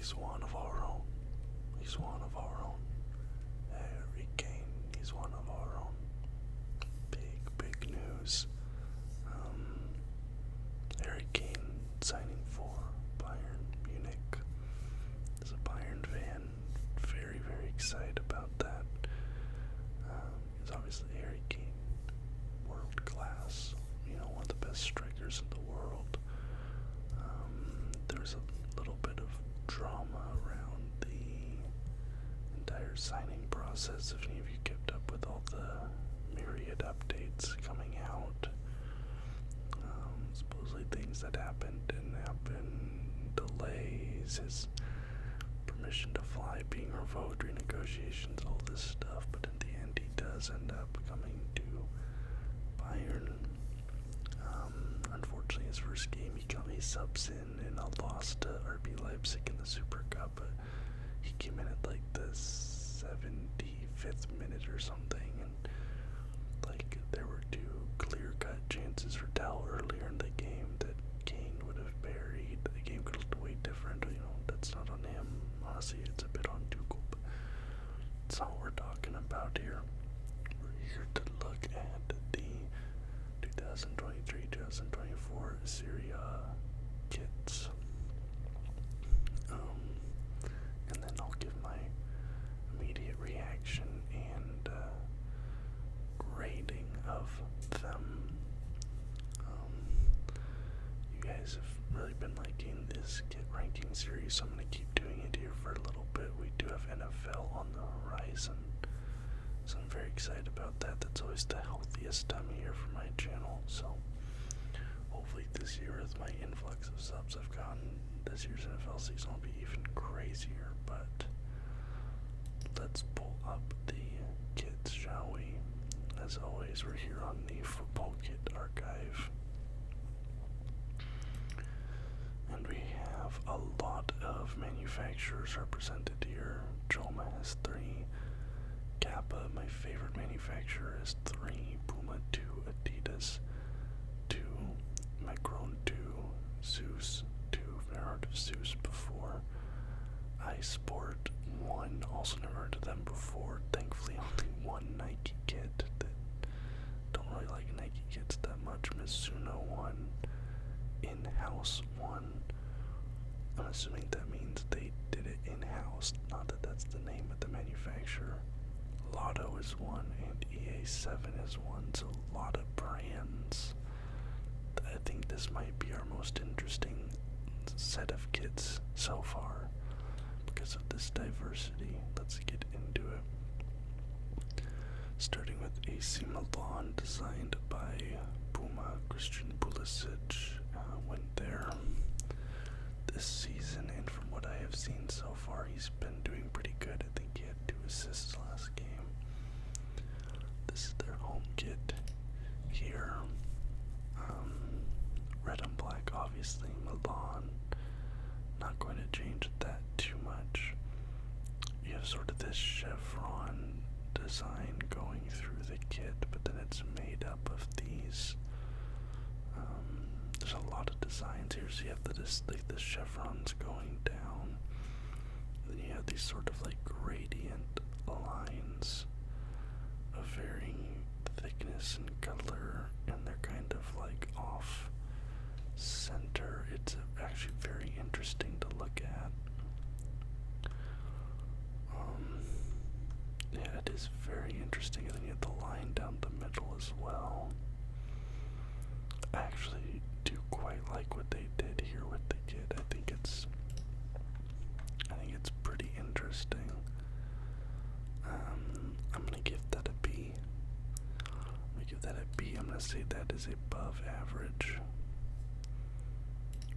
He's one of our own. He's one of our own. Harry Kane, he's one of our own. Big news. Harry Kane signing for Bayern Munich. As a Bayern fan, very excited about that. Because obviously Harry Kane, world class, one of the best strikers in the world. There was a little bit of drama around the entire signing process. If any of you kept up with all the myriad updates coming out, supposedly things that happened didn't happen, delays, his permission to fly being revoked, renegotiations, all this stuff, but in the end he does end up coming to Bayern. Unfortunately, his first game he subs in a loss to RB Leipzig in the Super Cup, but he came in at like the 75th minute or something, and there were two clear-cut chances for Dell earlier in the game that Kane would have buried. The game could have looked way different, that's not on him. Honestly, it's a bit on Tuchel, but it's not what we're talking about here. We're here to look at the 2023-2024 Serie A kits. And then I'll give my immediate reaction and grading of them. You guys have really been liking this kit ranking series, so I'm going to keep doing it here for a little bit. We do have NFL on the horizon, so I'm very excited about that. That's always the healthiest time of year for my channel, so hopefully this year with my influx of subs I've gotten, this year's NFL season will be even crazier. But let's pull up the kits, shall we? As always, we're here on the Football Kit Archive, and we have a lot of manufacturers represented here. Joma has 3, Kappa, my favorite manufacturer, has 3, Puma 2, Adidas 2, Macron 2, Zeus 2, never heard of Zeus before, iSport 1, also never heard of them before. Thankfully only one Nike kit. Don't really like Nike kits that much. Mizuno 1, In-House 1. I'm assuming that means they did it in-house, not that that's the name of the manufacturer. Lotto is 1 and EA7 is 1, so a lot of brands. I think this might be our most interesting set of kits so far because of this diversity. Let's get into it. Starting with AC Milan, designed by Puma. Christian Pulisic went there this season, and from what I have seen so far, he's been doing pretty good. I think he had 2 assists last game. This is their home kit here. Red and black, obviously, Milan. Not going to change that too much. You have sort of this chevron design going through the kit, but then it's made up of these. There's a lot of designs here, so you have the chevrons going down. Then you have these sort of gradient lines of varying thickness and color, and they're kind of off center. It's actually very interesting to look at. Yeah, it is very interesting, and then you have the line down the middle as well. I actually do quite like what they did here with the kit. I think it's pretty interesting. I'm gonna give that a B. I'm gonna say that is above average.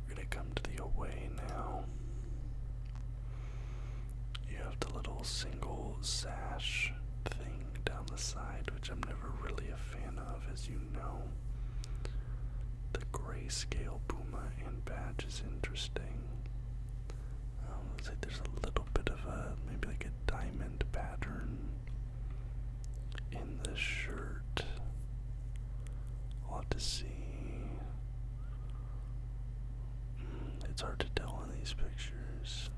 We're gonna come to the away now. You have the little single sash thing down the side, which I'm never really a fan of, as you know. The grayscale Puma and badge is interesting. Looks like there's a little bit of maybe a diamond pattern in the shirt. I'll have to see. It's hard to tell in these pictures.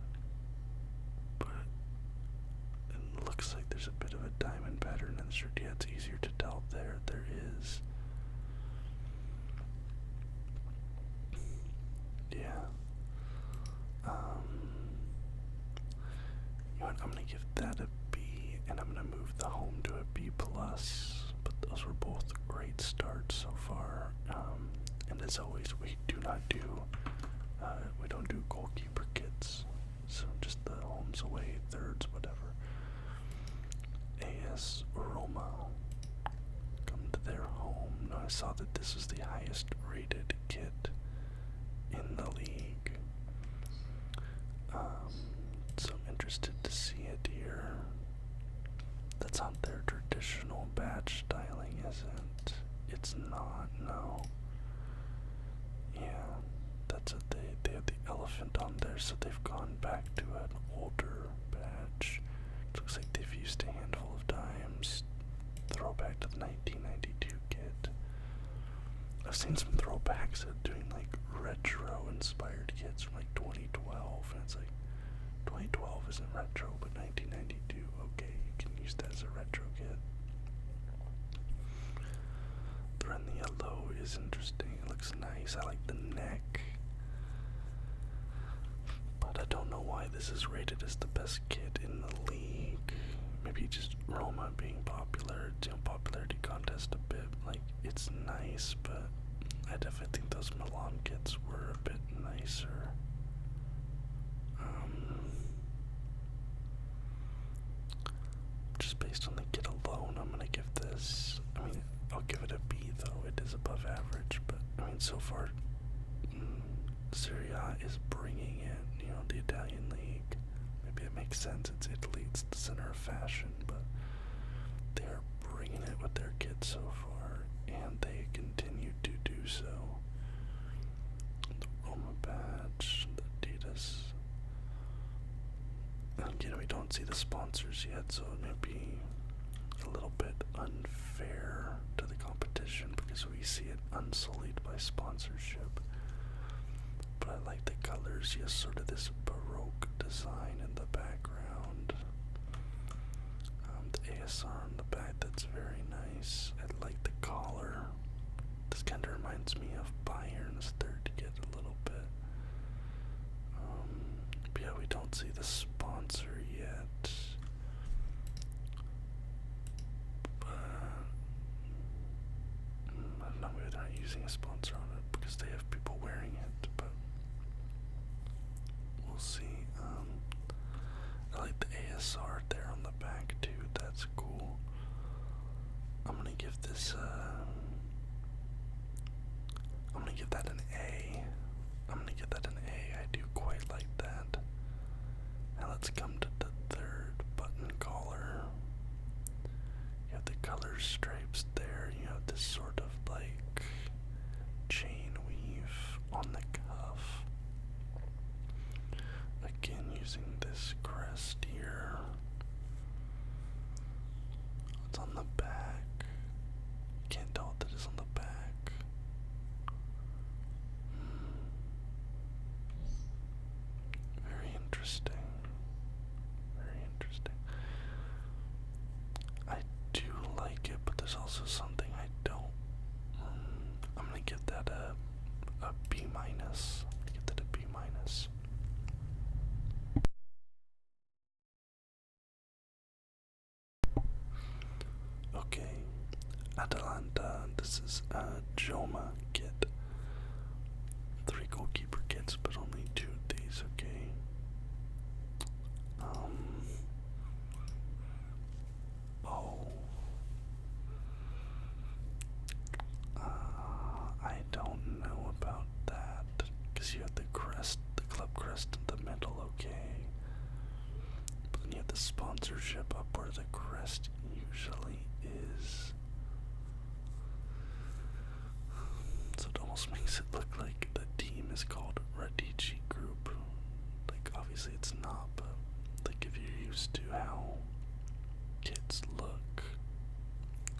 vs. Roma. Come to their home. Now I saw that this was the highest rated kit in the league. So I'm interested to see it here. That's not their traditional badge styling, is it? It's not, no. Yeah, that's what they have the elephant on there, so they've gone back to an older badge. It looks like they've used a handful of times. Throwback to the 1992 kit. I've seen some throwbacks of doing like retro inspired kits from like 2012, and it's like 2012 isn't retro, but 1992, okay, you can use that as a retro kit. The red and the yellow is interesting. It looks nice. I like the neck. But I don't know why this is rated as the best kit in the league. Maybe just Roma being popular. It's, popularity contest a bit. Like, it's nice, but I definitely think those Milan kits were a bit nicer. Just based on the kit alone, I'm gonna give this, I'll give it a B though. It is above average, but so far Serie A is bringing in, the Italian league. Maybe it makes sense, it's Italy, it's the center of fashion, but they are bringing it with their kit so far, and they continue to do so. The Roma badge, the Adidas. Again, we don't see the sponsors yet, so it may be a little bit unfair to the competition because we see it unsullied by sponsorship. But I like the colors. Yes, sort of this Baroque design in the background. The ASR on the back, that's very nice. I like the collar. This kind of reminds me of Bayern's third kit a little bit. But yeah, we don't see the sponsor yet. But I don't know, maybe they're not using a sponsor on it because they have people wearing it, but we'll see. I like the ASR there on the back too, that's cool. I'm gonna give this I'm gonna give that an A. I'm gonna give that an A. I do quite like that. Now let's come to the third button collar. You have the color stripes there. You have this sort of like chain weave on the cuff. Again, using this crest here. It's on the back. Can't tell what that is on the back. Very interesting. Very interesting. I do like it, but there's also something I don't. I'm gonna give that a B minus. I'm gonna give that a B minus. Okay, Atalanta. This is a Joma kit. 3 goalkeeper kits, but only 2 of these. Okay. I don't know about that because you have the crest, the club crest in the middle. Okay. But then you have the sponsorship up where the crest usually is. So it almost makes it look like the team is called Radici Group. Like, obviously it's not, but like if you're used to how kids look,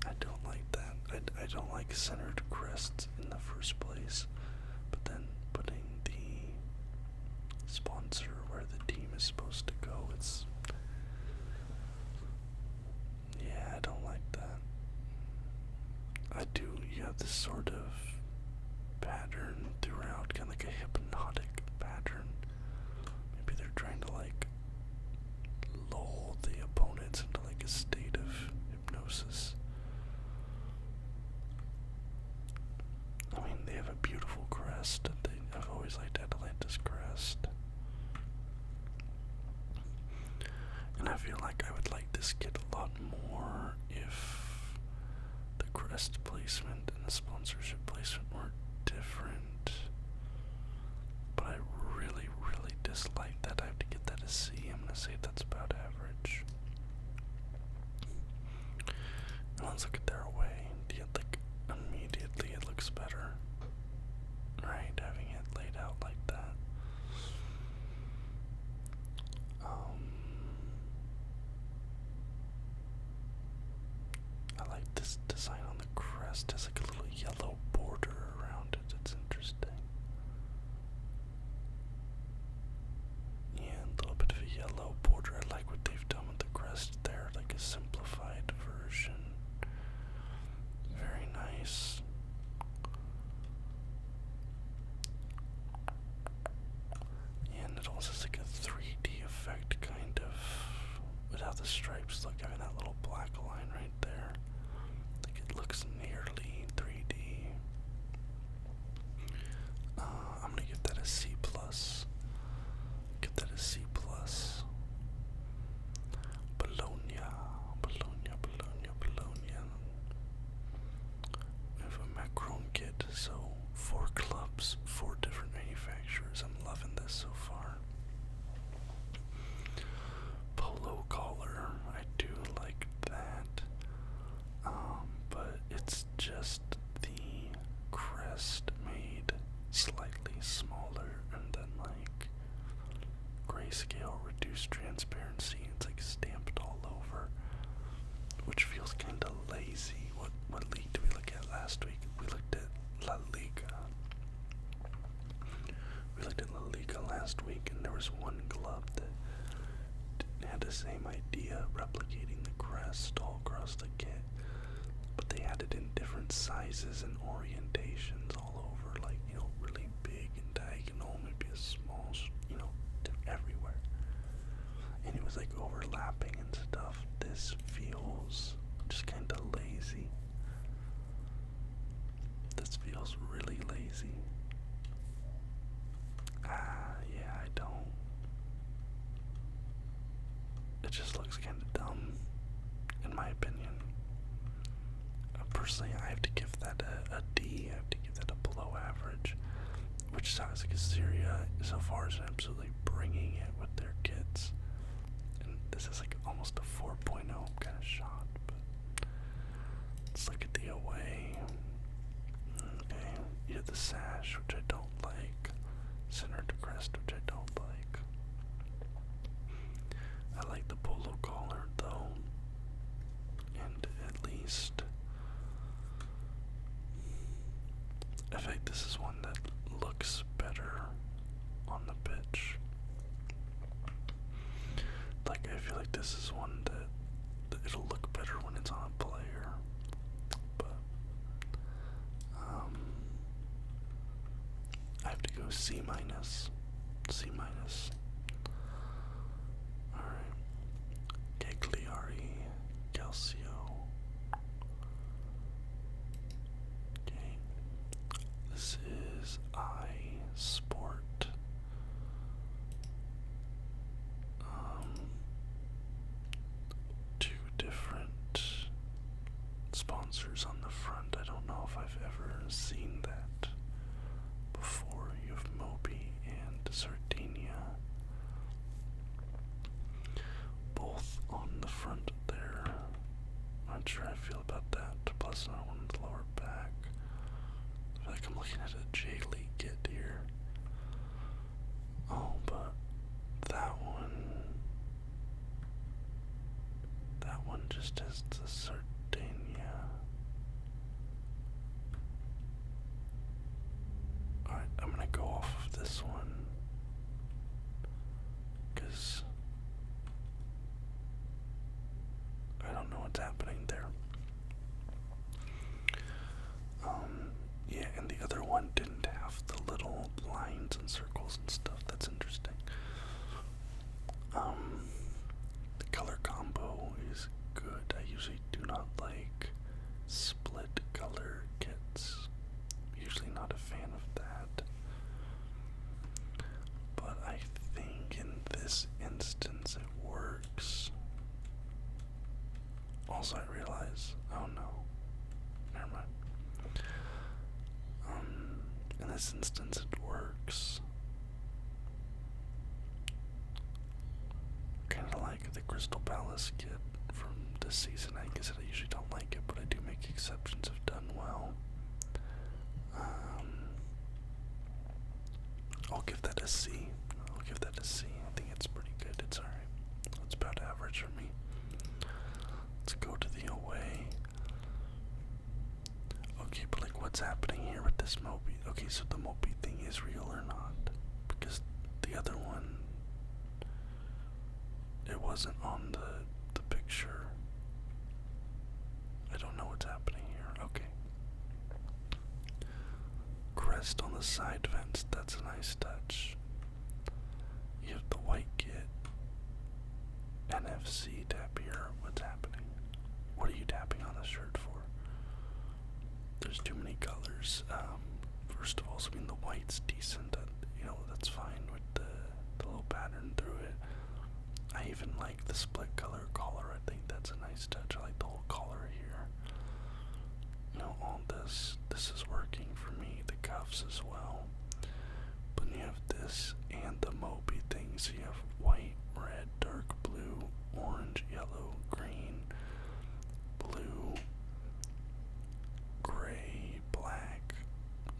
I don't like that. I don't like centered crests in the first place, but then putting the sponsor where the team is supposed to go, it's, yeah, I don't like that. You have this sort of pattern throughout, kind of like a hypnotic pattern. Maybe they're trying to like lull the opponents into like a state of hypnosis. They have a beautiful crest. I've always liked Atalanta's crest. And I feel like I would like to this get a lot more if the crest placement and the sponsorship placement were different. But I really, really dislike that. I have to get that a C. I'm gonna say that's about average. And let's look at their away. Like, immediately it looks better. Right? Having it laid out like that. I like this design on the crest. There's like a little yellow border around it. It's interesting. Yeah, a little bit of a yellow border. I like what they've done with the crest there, like a simplified version. Very nice. Yeah, and it also has like a 3D effect, kind of, with how the stripes look, having that little black line right there. Like it looks nearly 3D. I'm gonna give that a C plus. Give that a C plus. Bologna. We have a Macron kit, so 4 clubs, 4 different manufacturers. I'm loving this so far. Polo collar, I do like that. But it's just the crest made slightly smaller, and then like grayscale, reduced transparency. It's like stamped all over, which feels kind of lazy. What league did we look at last week? We looked at La Liga. We looked at La Liga last week, and there was one club that had the same idea, replicating the crest all across the kit, but they had it in different sizes and orientations all over, like, you know, really big and diagonal, maybe a small, you know, everywhere. And it was like overlapping and stuff. This feels just kind of lazy. This feels really lazy. Yeah, I don't. It just looks kind of dumb, in my opinion. Personally, I have to give that a D. I have to give that a below average, which sounds like a Serie A so far is absolutely bringing it with their kits. And this is like almost a 4.0. I'm kind of shocked, but let's look at the away. Okay, you have the sash, which I don't like. Center to crest, which I don't like. I like the polo collar though, and at least I think this is one that looks better on the pitch. Like, I feel like this is one that it'll look better when it's on a player. But I have to go C minus. C minus. Alright. Cagliari, Calcio. Okay. This is iSport. Two different sponsors on the front. I don't know if I've ever seen that before. You have Moby and Sardinia, both on the front there. Not sure how I feel about that. Plus, I want the lower back. I feel like I'm looking at a J League kit here. Oh, but that one just has the Sardinia. Alright, I'm gonna go off of this one, because I don't know what's happening there. Yeah, and the other one didn't have the little lines and circles and stuff. That's interesting. The color combo is good. I usually do not like split color kits. Usually not a fan of that. But I think in this instance it works. Also, I realize, oh no, never mind. In this instance, it works. Kind of like the Crystal Palace kit from this season. I guess I usually don't like it, but I do make exceptions if done well. I'll give that a C. I'll give that a C. I think it's pretty good. It's alright. It's about average for me. Let's go to the away. Okay, but like what's happening here with this Moby? Okay, so the Moby thing is real or not? Because the other one, it wasn't on the picture. I don't know what's happening here. Okay. Crest on the side vents, that's a nice touch. You have the white kit. NFC tap here. What's happening? What are you tapping on the shirt for? There's too many colors. First of all, I mean the white's decent. That's fine with the little pattern through it. I even like the split color collar. I think that's a nice touch. I like the whole collar here. All this is working for me. The cuffs as well. But you have this and the Moby thing. So you have white, red, dark blue, orange, yellow, green, blue, gray, black,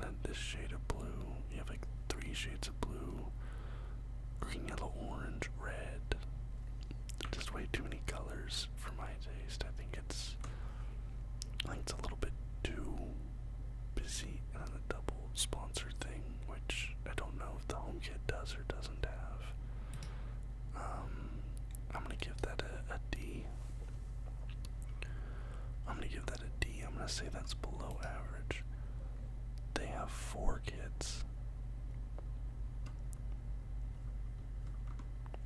and this shade of blue. You have like 3 shades of blue, green, yellow, orange, red. Just way too many colors for my taste. I think it's a little bit too busy, and then the double sponsor thing, which I don't know if the home kit does or doesn't have. I'm gonna give that a D. I'm gonna give that a D. I'm gonna say that's below average. They have 4 kits.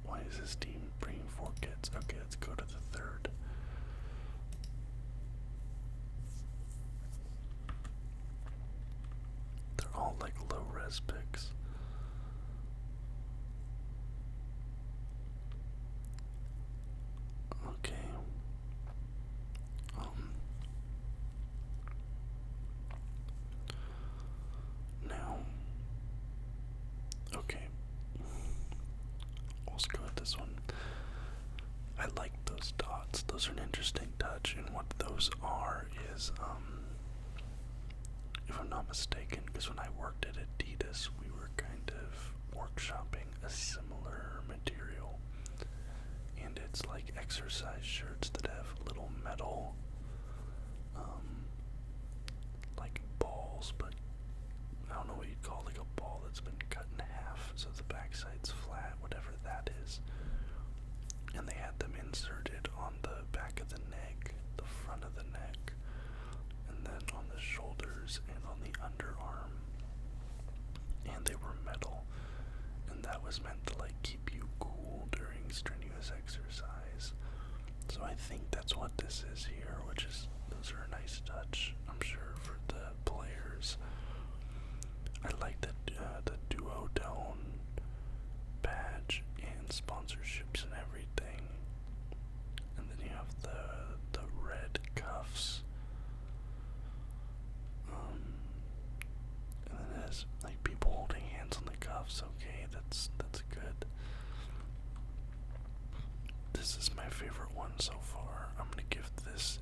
Why is this team bringing 4 kits? Okay, let's go to the third. They're all like low res picks. Okay. Now. Okay. Let's go with this one. I like those dots. Those are an interesting touch, and what those are is, if I'm not mistaken, because when I worked at Adidas, we were kind of workshopping a similar material, and it's like exercise shirts that have little metal, like balls, but I don't know what you'd call like a ball that's been cut in half, so the backside's flat, whatever that is, and they had them inserted on the back of the neck, the front of the neck, and then on the shoulders and on the underarm, and they were metal, and that was meant to like keep you cool during strenuous exercise. So I think that's what this is here, which is, those are a nice touch, I'm sure, for the players. I like the duotone badge and sponsorships and everything, and then you have the red cuffs. And then it has like people holding hands on the cuffs. Okay, that's good. This is my favorite one so far. I'm gonna give this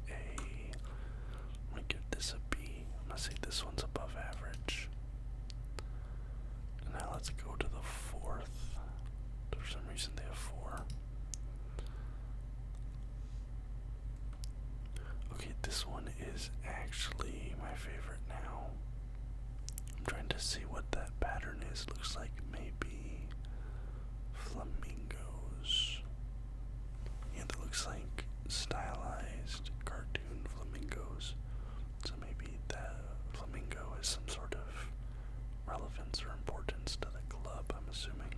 a B. I'm gonna say this one's above average. And now let's go to the fourth. For some reason they have 4. Okay, this one is actually my favorite now. I'm trying to see what that pattern is. Looks like maybe flamingos. Yeah, that looks like stylized cartoon flamingos. So maybe that flamingo is some sort of relevance or importance to the club, I'm assuming.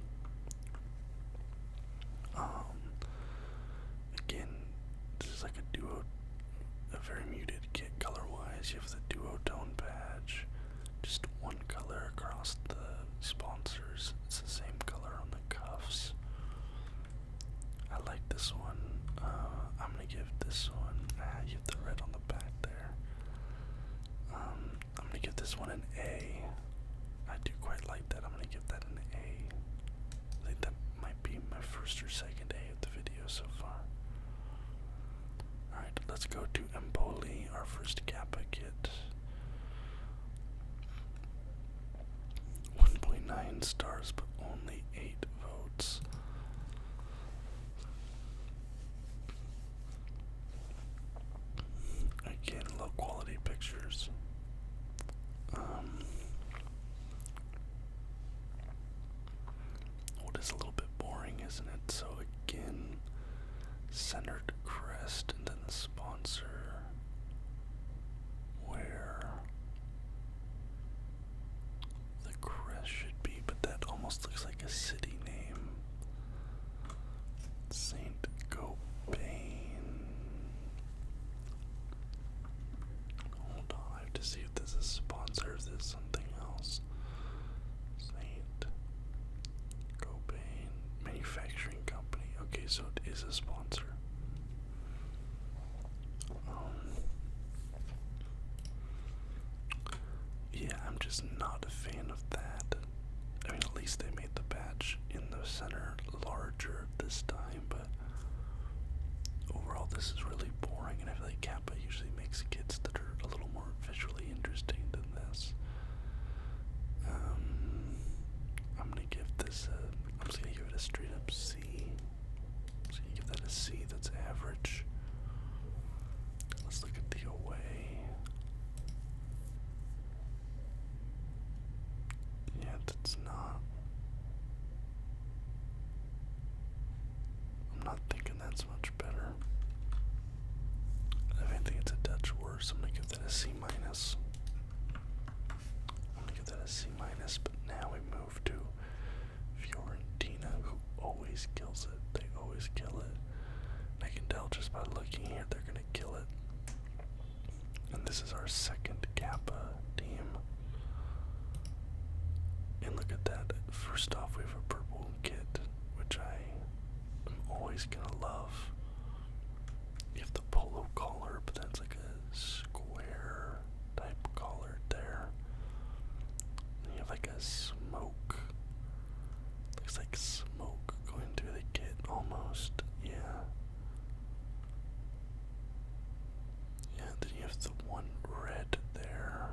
Again, this is like a very muted kit color-wise. You have the duotone badge, just one color across the sponsors. It's the same color on the cuffs. I like this one. I'm gonna give this one, you let's go to Empoli, our first Kappa kit. 1.9 stars, but only 8 votes. Again, low quality pictures. What is a little bit boring, isn't it? So again, centered crest and then the sponsor. Where the crest should be, but that almost looks like a city name. Saint Gobain. Hold on, I have to see if this is a sponsor, if this is something else. Saint Gobain Manufacturing Company. Okay, so it is a sponsor. Yeah, I'm just not a fan of that. I mean, at least they made the badge in the center larger this time, but overall this is really boring, and I feel like Kappa usually makes kits that are a little more visually interesting than this. I'm gonna give this I'm just gonna give it a straight up C. I'm just gonna give that a C, that's average. Let's look at the away. Yeah, that's not. I'm not thinking that's much better. I think it's a touch worse. I'm gonna give that a C minus. I'm gonna give that a C minus, but now we move to Fiorentina, who always kills it. They always kill it. And I can tell just by looking here, they're gonna kill it. And this is our second Kappa team. And look at that. First off, we have a purple kit, which I am always gonna love. You have the polo collar, but that's like a square type collar there. And you have like a smoke. Looks like smoke going through the kit almost. Yeah. Yeah, then you have the one red there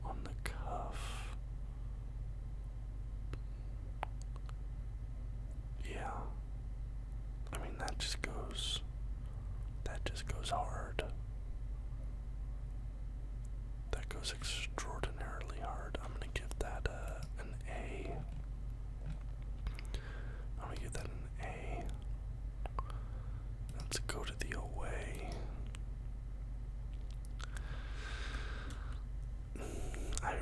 on the cuff. Yeah. I mean, that just goes hard. That goes extraordinarily hard. I'm gonna give that an A. I'm gonna give that an A. Let's go to the away. I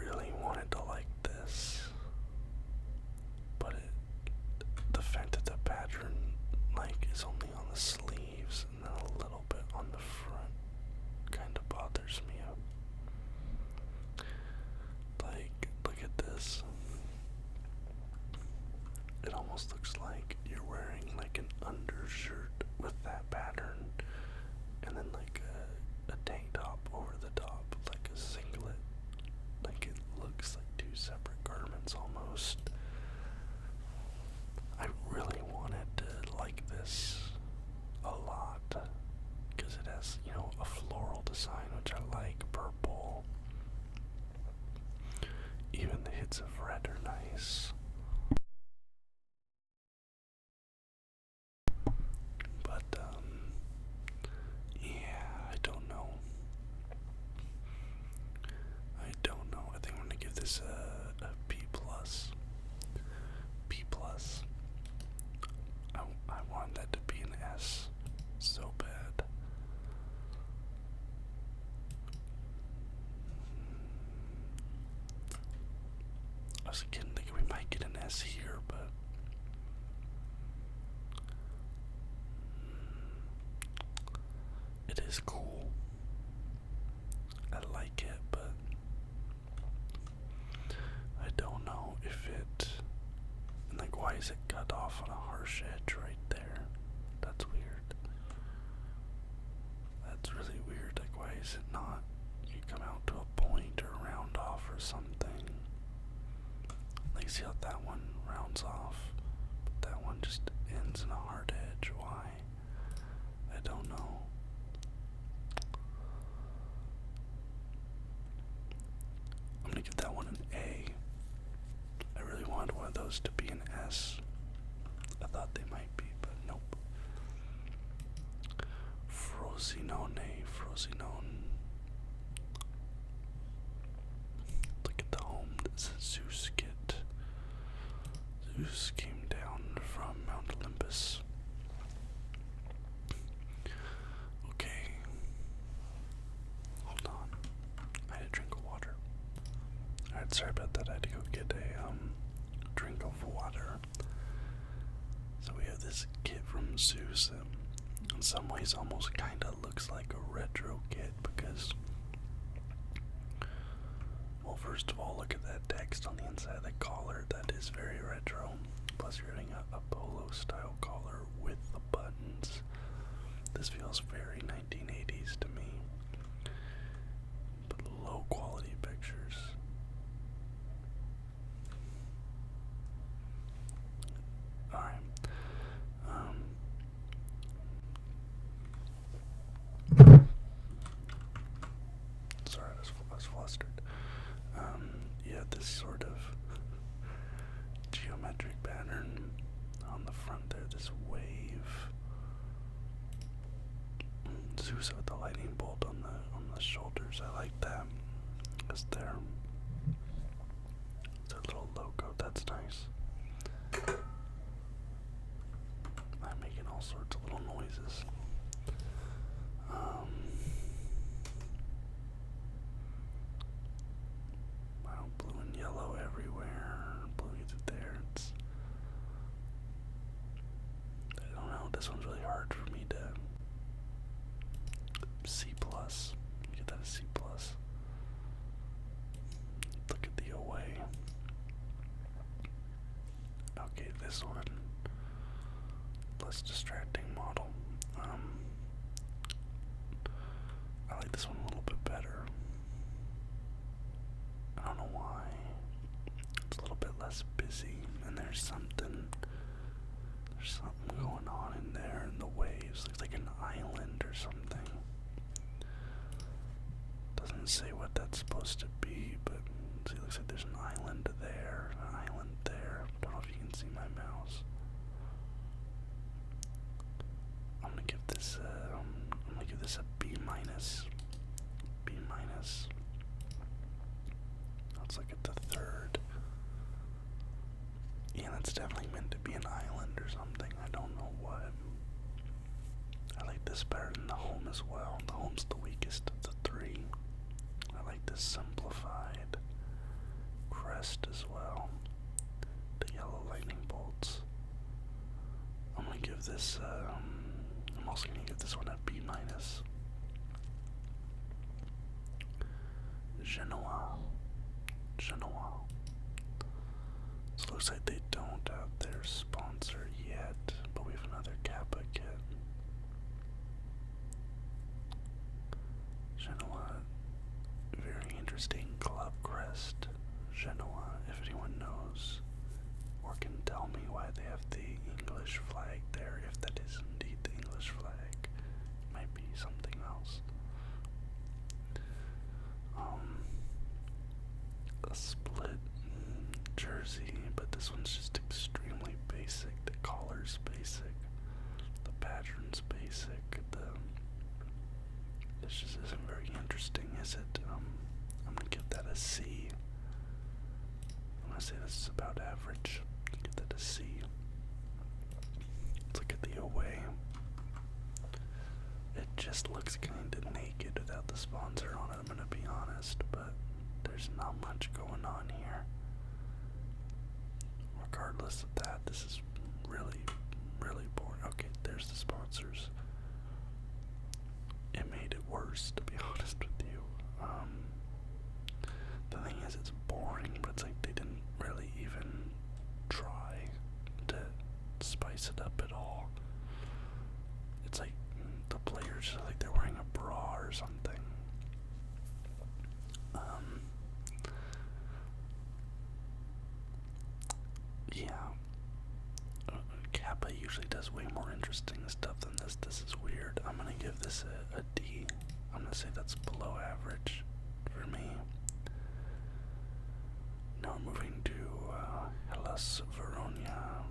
really wanted to like this, but the fact that the pattern is only on the sleeves and then a little bit on the front kind of bothers me. Look at this. It almost looks like you're wearing like an undershirt with that pattern, and then like a tank top over the top, like a singlet. Like it looks like two separate garments almost. I really wanted to like this a lot because it has, a floral design, which I like, purple. Even the hits of red are nice. But, yeah, I don't know. I think I'm gonna give this a B plus. B plus. I want that to be an S so bad. I was again thinking we might get an S here, but it is cool. I like it, but I don't know if it. And why is it cut off on a harsh edge right there? That's weird. That's really weird. Why is it not? You come out to a point or round off or something. See how that one rounds off, but that one just ends in a hard edge. Why? I don't know. thought they might be, but nope. Frosinone. Look at the home that Zeus get. Zeus came down from Mount Olympus. Okay. Hold on. I had a drink of water. Alright, sorry about that. I had to go get a drink of water. So we have this kit from Zeus that in some ways almost kind of looks like a retro kit because, well, first of all, look at that text on the inside of the collar. That is very retro. Plus you're getting a polo style collar with the buttons. This feels very 1980s to me. But low quality pictures. Alright. Sorry, I was flustered. Yeah, this sort of geometric pattern on the front there, this wave. Zeus with the lightning bolt on the shoulders. I like that. Because their little logo, that's nice. I'm making all sorts of little noises. Blue and yellow everywhere. Blue there. I don't know. This one's really hard for me to. C plus. Get that a C plus. Look at the away. Okay, this one. Less distracting model. I like this one a little bit better. I don't know why. It's a little bit less busy, and there's something going on in there in the waves. Looks like an island or something. Doesn't say what that's supposed to be, but see, it looks like there's an island there, an island there. Don't know if you can see my mouse. I'm gonna give this a B minus. B minus. Let's look at the third. Yeah, that's definitely meant to be an island or something. I don't know what. I like this better than the home as well. The home's the weakest of the three. I like this simplified crest as well. The yellow lightning bolts. I'm gonna give this, I'm also gonna give this one a B minus. Genoa. So it looks like they don't have their sponsor yet, but we have another Kappa kit. Genoa, very interesting club crest. Genoa, if anyone knows or can tell me why they have the English flag there, if that is indeed the English flag, it might be something else. A split jersey, but this one's just extremely basic. The collar's basic, the pattern's basic. This just isn't very interesting, is it? I'm gonna give that a C. I'm gonna say this is about average. Give that a C. Let's look at the away. It just looks kind of naked without the sponsor on it, I'm gonna be honest, but there's not much going on here. Regardless of that, this is really, really boring. Okay, there's the sponsors. It made it worse, to be honest with you. The thing is, it's boring, but it's like they didn't really even try to spice it up at all. It's like the players are like they're wearing a bra or something. Yeah. Kappa usually does way more interesting stuff than this. This is weird. I'm gonna give this a D. I'm gonna say that's below average for me. Now we're moving to Hellas Verona.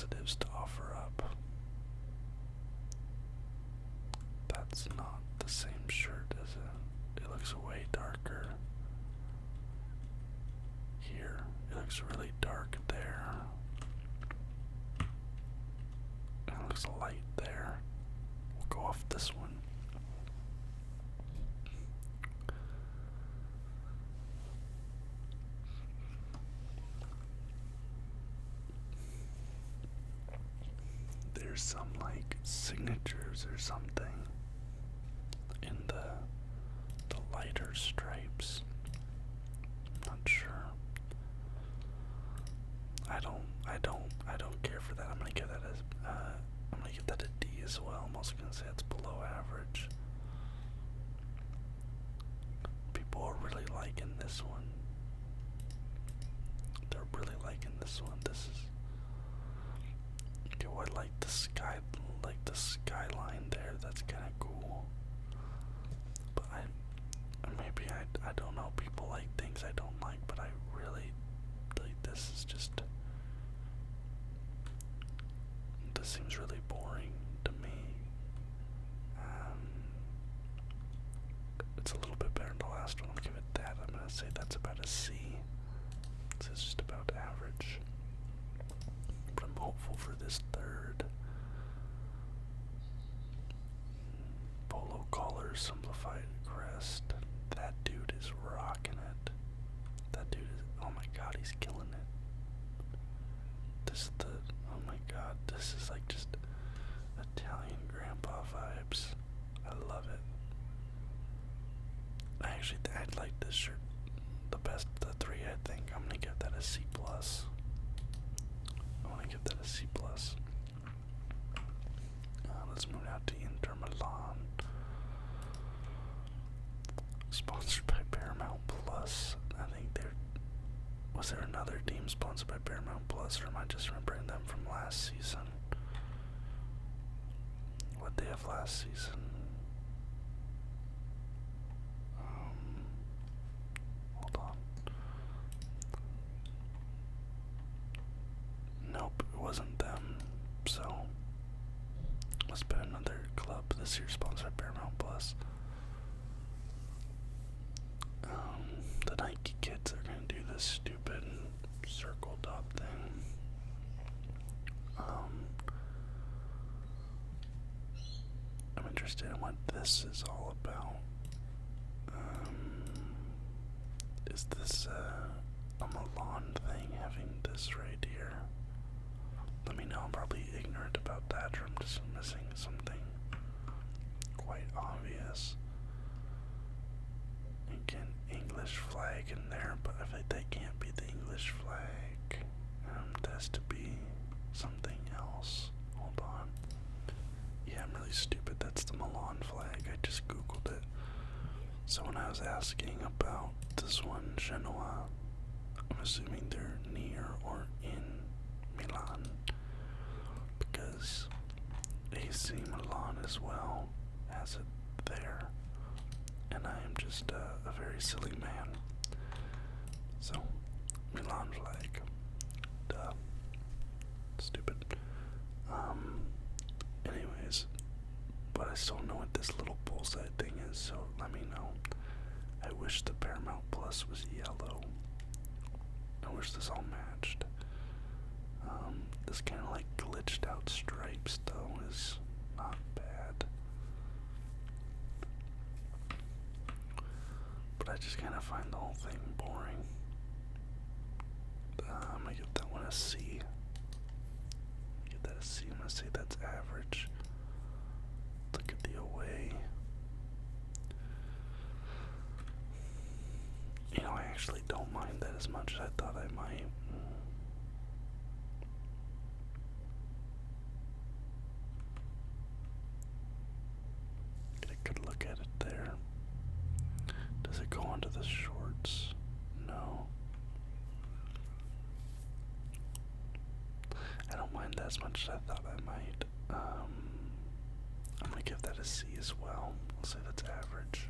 positives to offer up. That's not the same shirt, is it? It looks way darker. Here, it looks really dark there. And it looks light there. We'll go off this one. There's some like signatures or something in the lighter stripes. Not sure. I don't care for that. I'm gonna give that a D as well. I'm also gonna say it's below average. People are really liking this one. They're really liking this one. This is I like the skyline there. That's kind of cool. But I don't know. People like things I don't like, but I really like this. Is just this seems really boring to me. It's a little bit better than the last one. I'll give it that. I'm gonna say that's about a C. This is just about average. But I'm hopeful for this third. Polo collar, simplified crest. That dude is rocking it. That dude is, oh my god, he's killing it. Oh my god, this is like just Italian grandpa vibes. I love it. I'd like this shirt the best of the three, I think. I'm gonna give that a C+. I want to give that a C+. Let's move out to Inter Milan. Sponsored by Paramount Plus. I think was there another team sponsored by Paramount Plus, or am I just remembering them from last season? What'd they have last season? Hold on. Nope, it wasn't them. So, must have been another club this year sponsored by Paramount Plus. The Nike kids are gonna do this stupid circle dot thing. I'm interested in what this is all about. Is this a Milan thing, having this right here? Let me know. I'm probably ignorant about that, or I'm just missing something quite obvious. Again, English flag in there, but I think that can't be the English flag. It has to be something else. Hold on. Yeah, I'm really stupid. That's the Milan flag. I just googled it. So when I was asking about this one, Genoa, I'm assuming they're near or in Milan, because AC Milan as well has it there, and I am just a very silly man. So, Milan flag. Duh. Stupid. Anyways, but I still don't know what this little bullseye thing is, so let me know. I wish the Paramount Plus was yellow. I wish this all matched. This kind of like glitched out stripes though is not bad. But I just kind of find the whole thing boring. I'm gonna give that one a C. Give that a C. I'm gonna say that's average. Look at the away. You know, I actually don't mind that as much as I thought I might. Get a good look at it there. Does it go onto the shorts? No. I don't mind that as much as I thought I might. I'm gonna give that a C as well. I'll say that's average.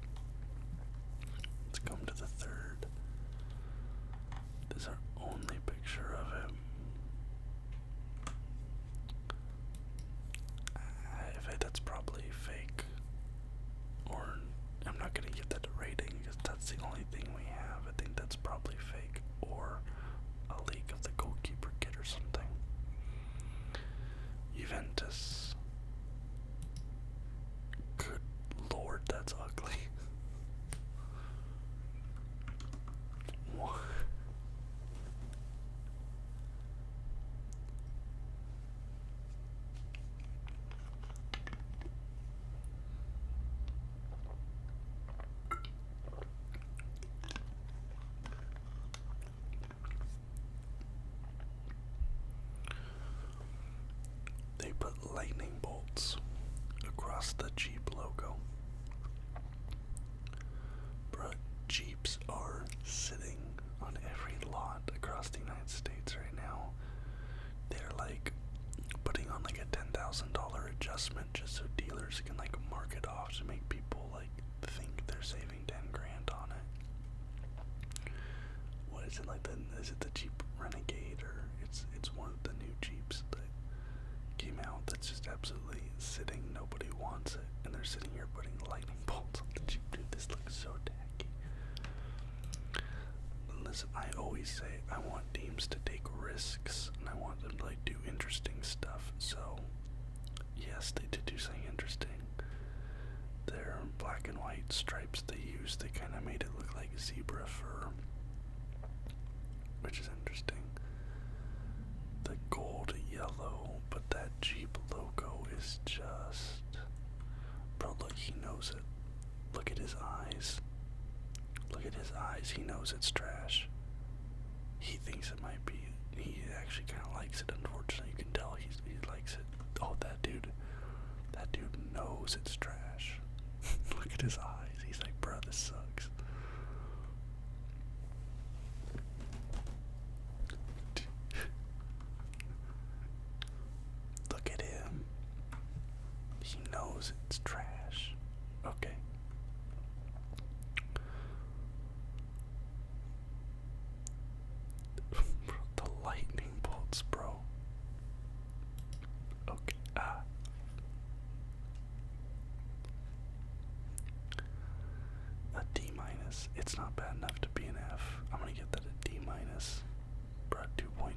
Let's come to the third. This is our only picture of it. lightning bolts across the Jeep logo. Bruh, Jeeps are sitting on every lot across the United States right now. They're like putting on like a $10,000 adjustment just so dealers can like mark it off to make people like think they're saving 10 grand on it. What is it like? Is it the Jeep Renegade, or it's one of the new Jeeps that came out that's just absolutely sitting? Nobody wants it, and they're sitting here putting lightning bolts on the Jeep. Dude, this looks so tacky. Listen, I always say I want teams to take risks, and I want them to like do interesting stuff. So yes, they did do something interesting. Their black and white stripes they used, they kind of made it look like zebra fur, which is interesting. The gold yellow, but that Jeep logo is just... Bro, look, he knows it. Look at his eyes. Look at his eyes. He knows it's trash. He thinks it might be. He actually kind of likes it, unfortunately. You can tell he likes it. Oh, that dude knows it's trash. Look at his eyes. He's like, bro, this sucks. Look at him. He knows it's trash. Okay. The lightning bolts, bro. Okay. A D minus. It's not bad enough to be an F. I'm gonna give that a D minus. Bro, 2.9.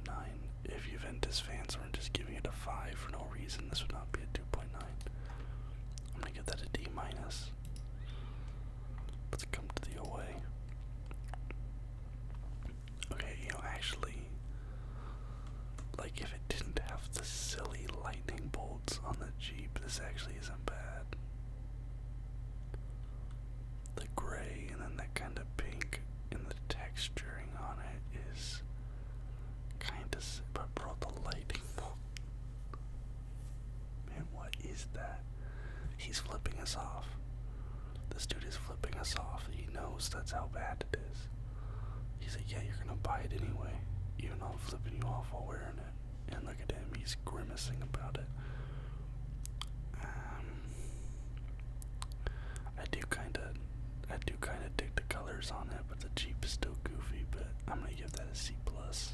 If Juventus fans weren't just giving it a 5 for no reason, this would not be a 2.9. I'm gonna give that a D minus. Let's come to the away. Okay, actually, like if it didn't have the silly lightning bolts on the Jeep, this actually isn't bad. The gray and then that kind of pink and the texturing on it is kind of, but bro, the lightning bolt. Man, what is that? He's flipping us off. This dude is flipping us off. He knows that's how bad it is. He's like, yeah, you're gonna buy it anyway, even though I'm flipping you off while wearing it. And look at him, he's grimacing about it. I do kinda dig the colors on it, but the Jeep is still goofy. But I'm gonna give that a C plus.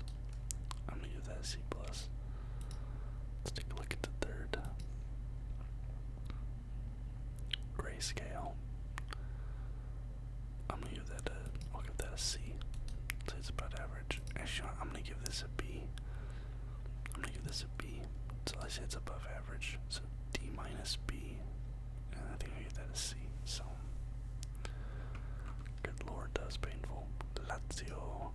Let's take a look at the third. Grayscale. I'll give that a C. So it's about average. Actually, I'm gonna give this a B. So I say it's above average. So D minus B. And I think I give that a C. So good lord, that was painful. Lazio.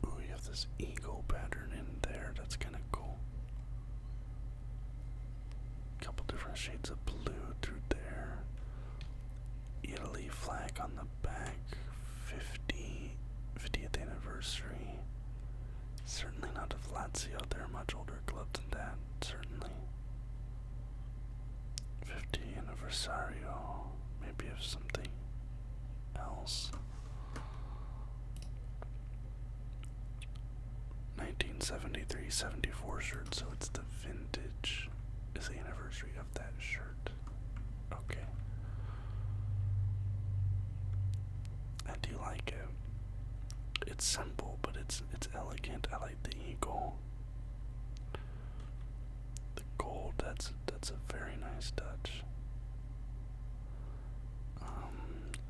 Ooh, you have this eagle pattern in there. That's kind of cool. Couple different shades of blue through there. Italy flag on the back. 50th anniversary. Certainly not of Lazio. They're a much older club than that. Certainly. 50 anniversario. Maybe of something else. 1973-74 shirt, so it's the vintage is the anniversary of that shirt. Okay. I do like it. It's simple, but it's elegant. I like the eagle. The gold, that's a very nice touch.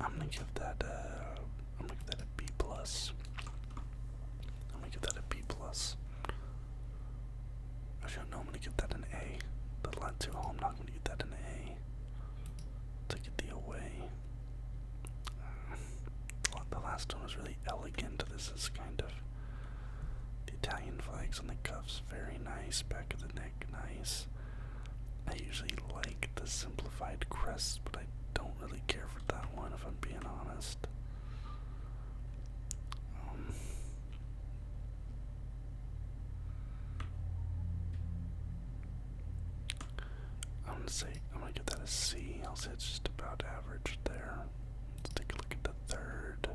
I'm gonna give that a B plus. Actually, no, I'm gonna give that an A. The Lazio home, I'm not gonna give that an A. Take it the away. The last one was really elegant. This is kind of the Italian flags on the cuffs, very nice. Back of the neck, nice. I usually like the simplified crests, but I don't really care for that one if I'm being honest. I'm gonna give that a C. I'll say it's just about average there. Let's take a look at the third.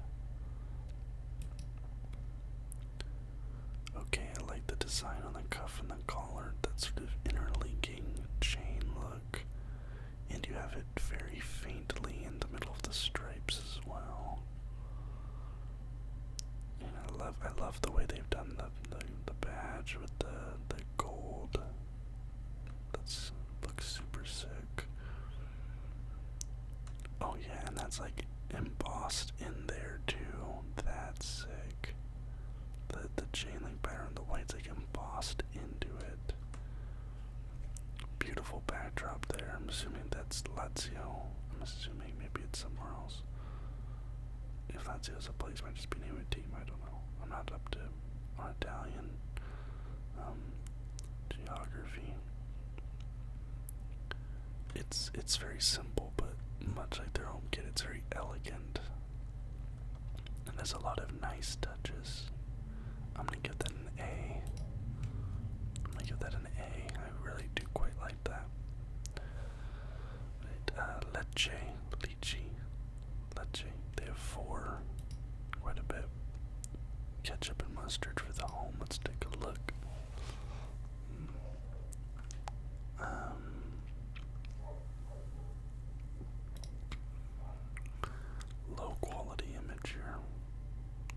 Okay, I like the design on the cuff and the collar. That sort of interlinking chain look. And you have it very faintly in the middle of the stripes as well. And I love the way they've done the badge with the gold. That looks super sick. Oh yeah, and that's like embossed in there too. That's sick. The chain link pattern, the white's like embossed into it. Beautiful backdrop there. I'm assuming that's Lazio. I'm assuming maybe it's somewhere else. If Lazio's a place, might just be name of a team. I don't know. I'm not up to on Italian geography. It's very simple, but much like their home kit, it's very elegant. And there's a lot of nice touches. I'm gonna give that an A. I'm gonna give that an A. I really do quite like that. Right, Lecce. They have 4. Quite a bit. Ketchup and mustard for the home. Let's take a look. Low quality image here.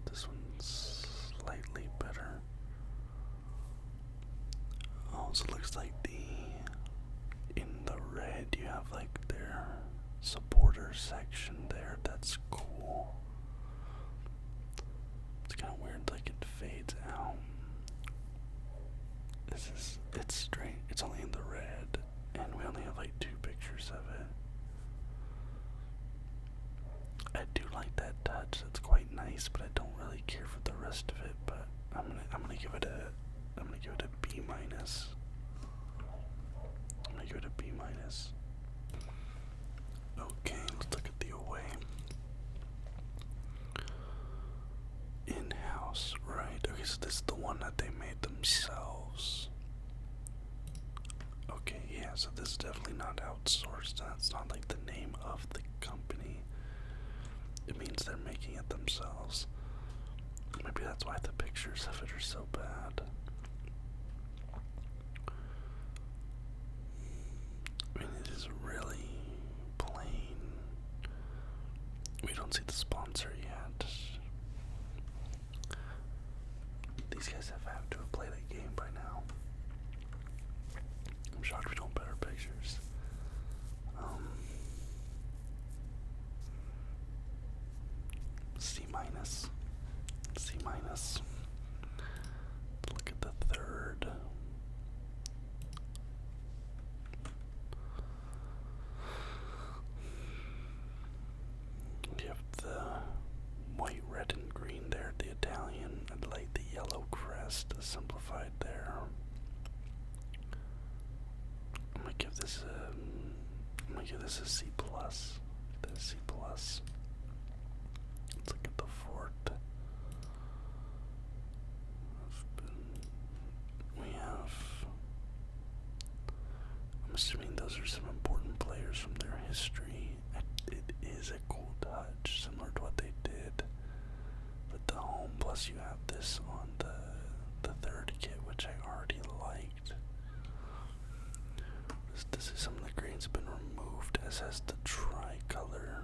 This one's slightly better. Oh, so it looks like in the red you have like their supporter section there. That's cool. It's kind of weird, like it fades out. It's straight. It's only in the red, and we only have like 2 pictures of it. I do like that touch. That's quite nice, but I don't really care for the rest of it. But I'm gonna give it a B minus. I'm gonna give it a B minus. Okay, let's look at the away. In-house, right? Okay, so this is the one that they made themselves. Okay, yeah, so this is definitely not outsourced. That's not like the name of the company. It means they're making it themselves. Maybe that's why the pictures of it are so bad. I mean, it is really plain. We don't see the sponsor yet. These guys have to have played a game by now. I'm shocked we don't better pictures. C minus. C minus. Look at the third. You have the white, red, and green there, the Italian. I like the yellow crest, simplified there. I'm gonna give this a C plus. The C plus. Let's look at the fourth. I'm assuming those are some important players from their history. It is a cool touch, similar to what they did with the home. Plus you have this on the third kit, which I already liked. This is some of the greens have been removed, as has the tricolor.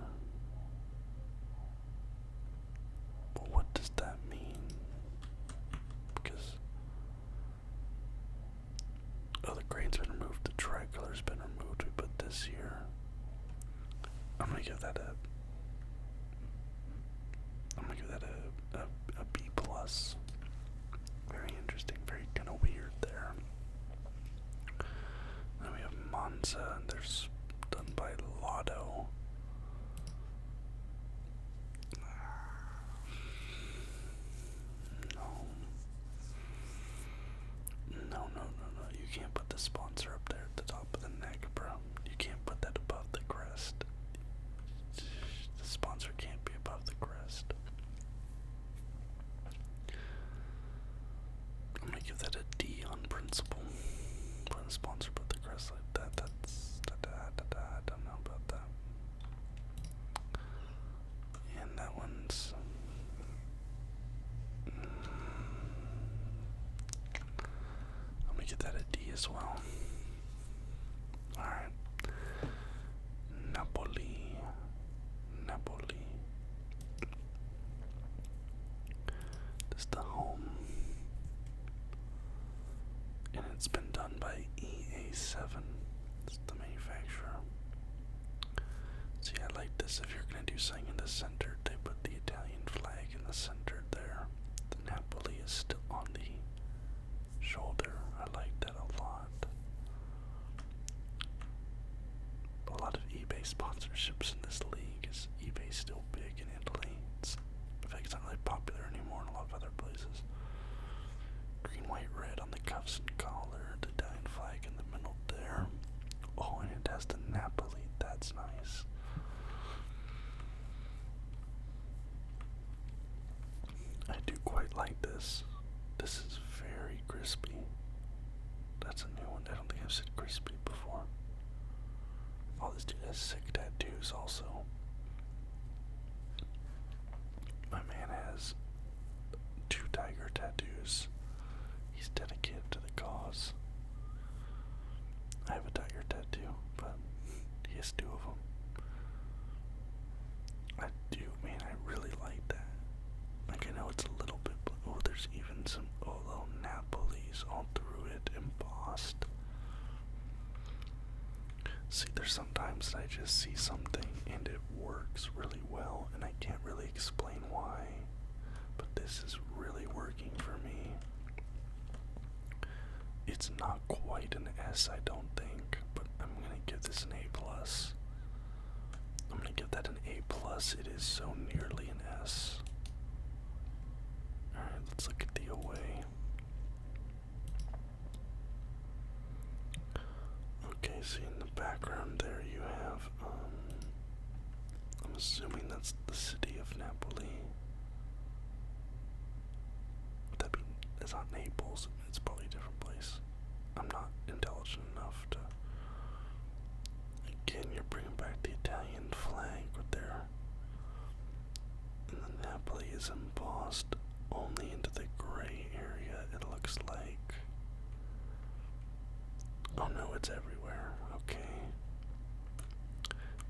But what does that mean? Because the grain's been removed, the tricolor's been removed. We put this here. I'm gonna give that a B plus. Very interesting, very kind of weird there. Then we have Monza, and they're done by Lotto. No. You can't put the sponsor up there at the top of the neck, bro. You can't put that above the crest. The sponsor can't be above the crest. as well. Alright. Napoli. This is the home. And it's been done by EA7. It's the manufacturer. See, I like this. If you're going to do something in the center, they put the Italian flag in the center there. The Napoli is still on the shoulder. I like that a lot. A lot of eBay sponsorships in this league. Is eBay still big in Italy? In fact, it's not really popular anymore in a lot of other places. Green, white, red on the cuffs and collar. The Italian flag in the middle there. Oh, and it has the Napoli. That's nice. I do quite like this. This is very crispy. That's a new one. I don't think I've said crispy before. Oh, this dude has sick tattoos also. My man has 2 tiger tattoos. He's dedicated to the cause. I have a tiger tattoo, but he has 2 of them. I do, man, I really like that. Like, I know it's a little bit, but oh, there's even some little Napolis all through it, embossed. See, there's sometimes that I just see something and it works really well, and I can't really explain why, but this is really working for me. It's not quite an S, I don't think, but I'm gonna give this an A+. I'm gonna give that an A+. It is so nearly an S. Alright, let's look at the away. Okay, see in the background there you have, I'm assuming that's the city of Napoli. Would that be, it's not Naples, it's probably a different place. I'm not intelligent enough to, again, you're bringing back the Italian flag right there. And the Napoli is embossed only into the gray area, it looks like. Oh no, it's everywhere. Okay.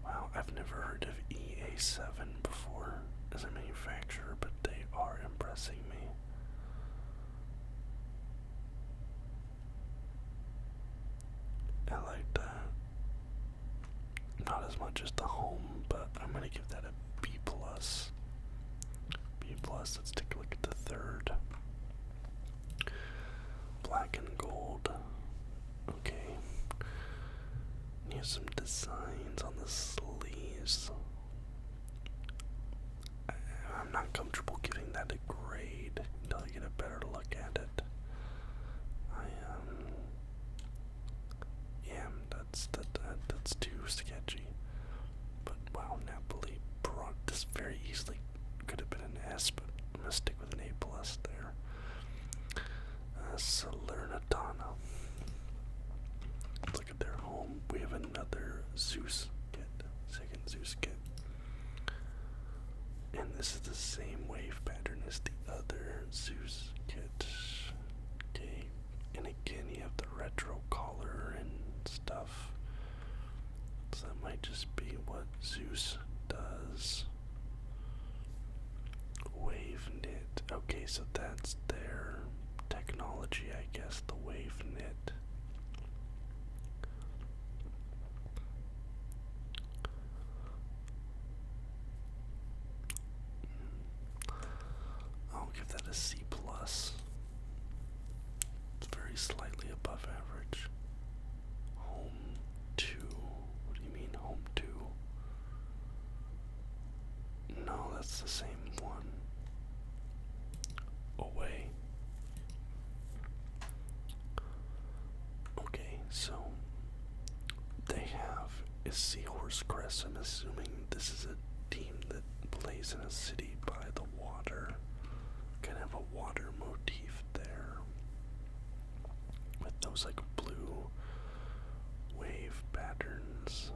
Wow, I've never heard of EA7 before as a manufacturer, but they are impressing me. I like that. Not as much as the home, but I'm gonna give that a B+. B+, let's take a look at the third. Black and gold. Okay. Here's some designs on the sleeves. I'm not comfortable giving that a grade until I get a better look at it. Yeah, that's too sketchy. But wow, Napoli brought this very easily. Could have been an S, but I'm gonna stick with an A+ there. Salernitana. Look at their home. We have another Zeus kit, second Zeus kit. And this is the same wave pattern as the other Zeus kit. Okay, and again you have the retro collar and stuff. So that might just be what Zeus does. Wave knit. Okay, so that's their technology, I guess, the wave knit. I'll give that a C+. It's very slightly above average. Home 2. What do you mean, home 2? No, that's the same one. Away. Okay, so they have a seahorse crest. I'm assuming this is a team that plays in a city by the water. Kind of a water motif there, with those like blue wave patterns.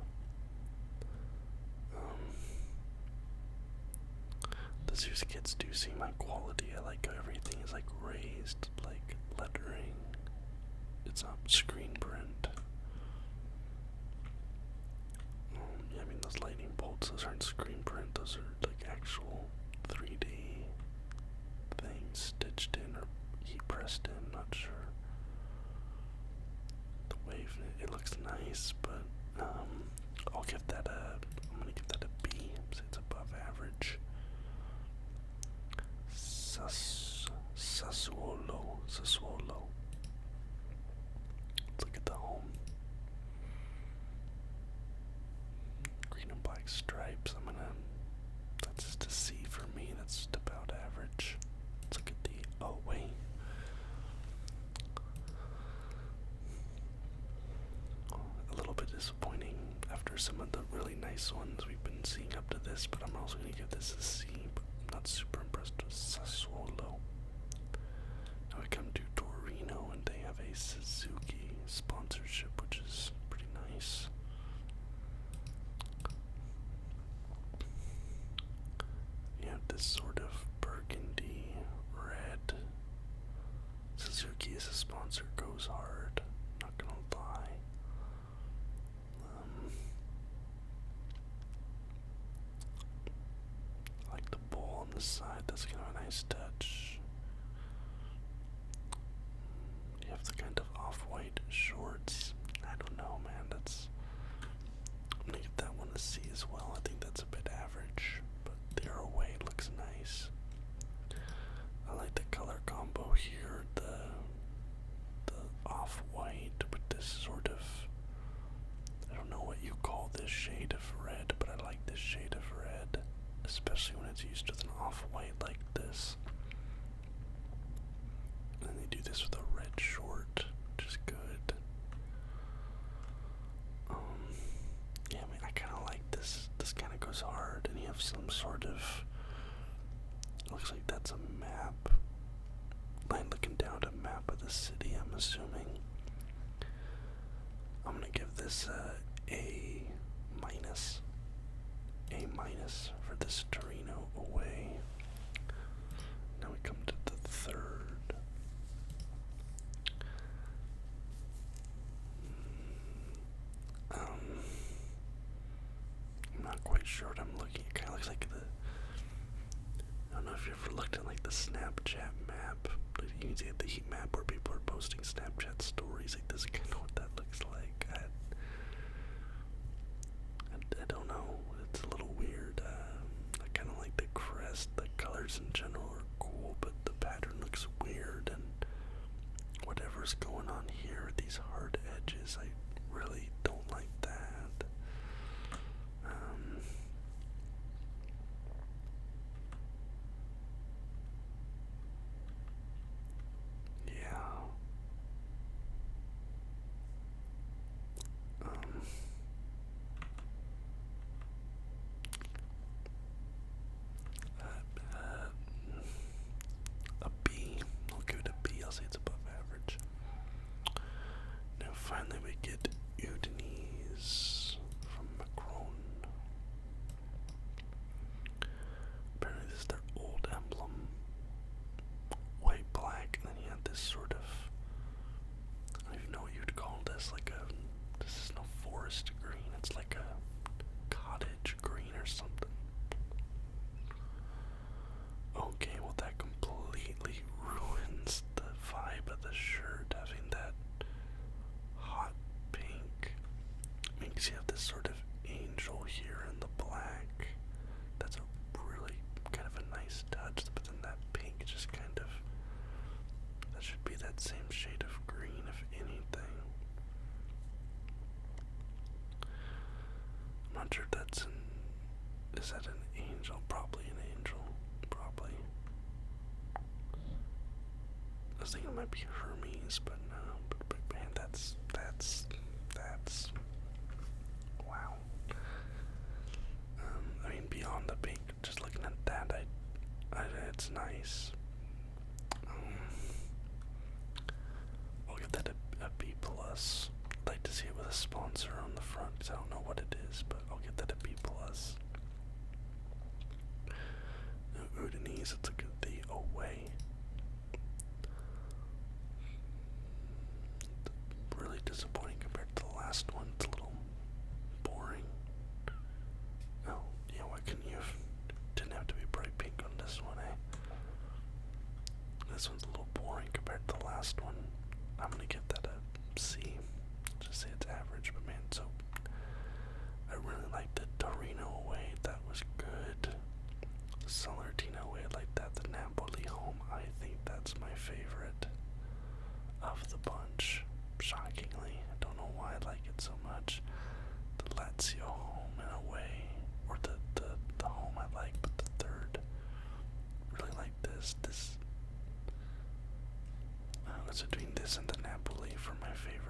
The Zeus kits do seem high quality. I like how everything is like raised, like lettering it's a screen print. Yeah, I mean those lightning bolts, those aren't screen print, those are like actual 3D things stitched in or heat pressed in, not sure. The wave, it looks nice, but I'll give that I'm gonna give that a B, so it's above average. Sassuolo. Let's look at the home. Green and black stripes. That's just a C for me. That's just about average. Let's look at the away. A little bit disappointing after some of the really nice ones we've been seeing up to this, but I'm also going to give this a C, but I'm not super impressed with Sassuolo. Now we come to Torino, and they have a Suzuki sponsorship, which is pretty nice. You have this sort of burgundy red. Suzuki as a sponsor goes hard, not gonna lie. I like the bowl on the side, that's kind of a nice touch. You have the kind of off-white shorts. I don't know, man, I'm gonna give that one a C as well. I think that's a bit average, but their away looks nice. I like the color combo here, the off-white with this sort of, I don't know what you call this shade of red, but I like this shade of red, especially when it's used with an off-white like this. And they do this with a red short, which is good. Yeah, I mean, I kind of like this. This kind of goes hard, and you have some sort of, looks like that's a map. Line looking down at a map of the city, I'm assuming. I'm gonna give this A minus. A minus for this Torino away. Now we come to the third. I'm not quite sure what I'm looking at. It kind of looks like I don't know if you ever looked at like the Snapchat map. You can see the heat map where people are posting Snapchat stories. Like this is kind of what that looks like. I don't know. It's a little weird. I kind of like the crest. The colors in general are cool, but the pattern looks weird. And whatever's going on here with these hard edges, I really don't like that. A B. I'll give it a B. I'll say it's above average. Now finally we get Udinese from Macron. Apparently this is their old emblem. White, black, and then you have this sort of, I don't even know what you'd call this, this is no forest green, it's like a cottage green or something. Okay, well that completely ruins the vibe of the shirt, having that hot pink. I mean, 'cause you have this sort of angel here in the black. That's a really kind of a nice touch, but then that pink just kind of, that should be that same shade of green, if anything. I'm not sure if that's is that an angel? Probably an angel. Probably. I was thinking it might be Hermes, but no. But man, that's wow. I mean, beyond the pink, just looking at that, it's nice. I'll give that a B plus. I'd like to see it with a sponsor on the front, because I don't know what it is, but I'll give that a B plus. Now, Udinese, let's look at the away. average, but man, so I really like the Torino away. That was good. The Salernitana away, I like that. The Napoli home, I think that's my favorite of the bunch. Shockingly, I don't know why I like it so much. The Lazio home and away, or the home I like, but the third, really like this. It's between this and the Napoli for my favorite.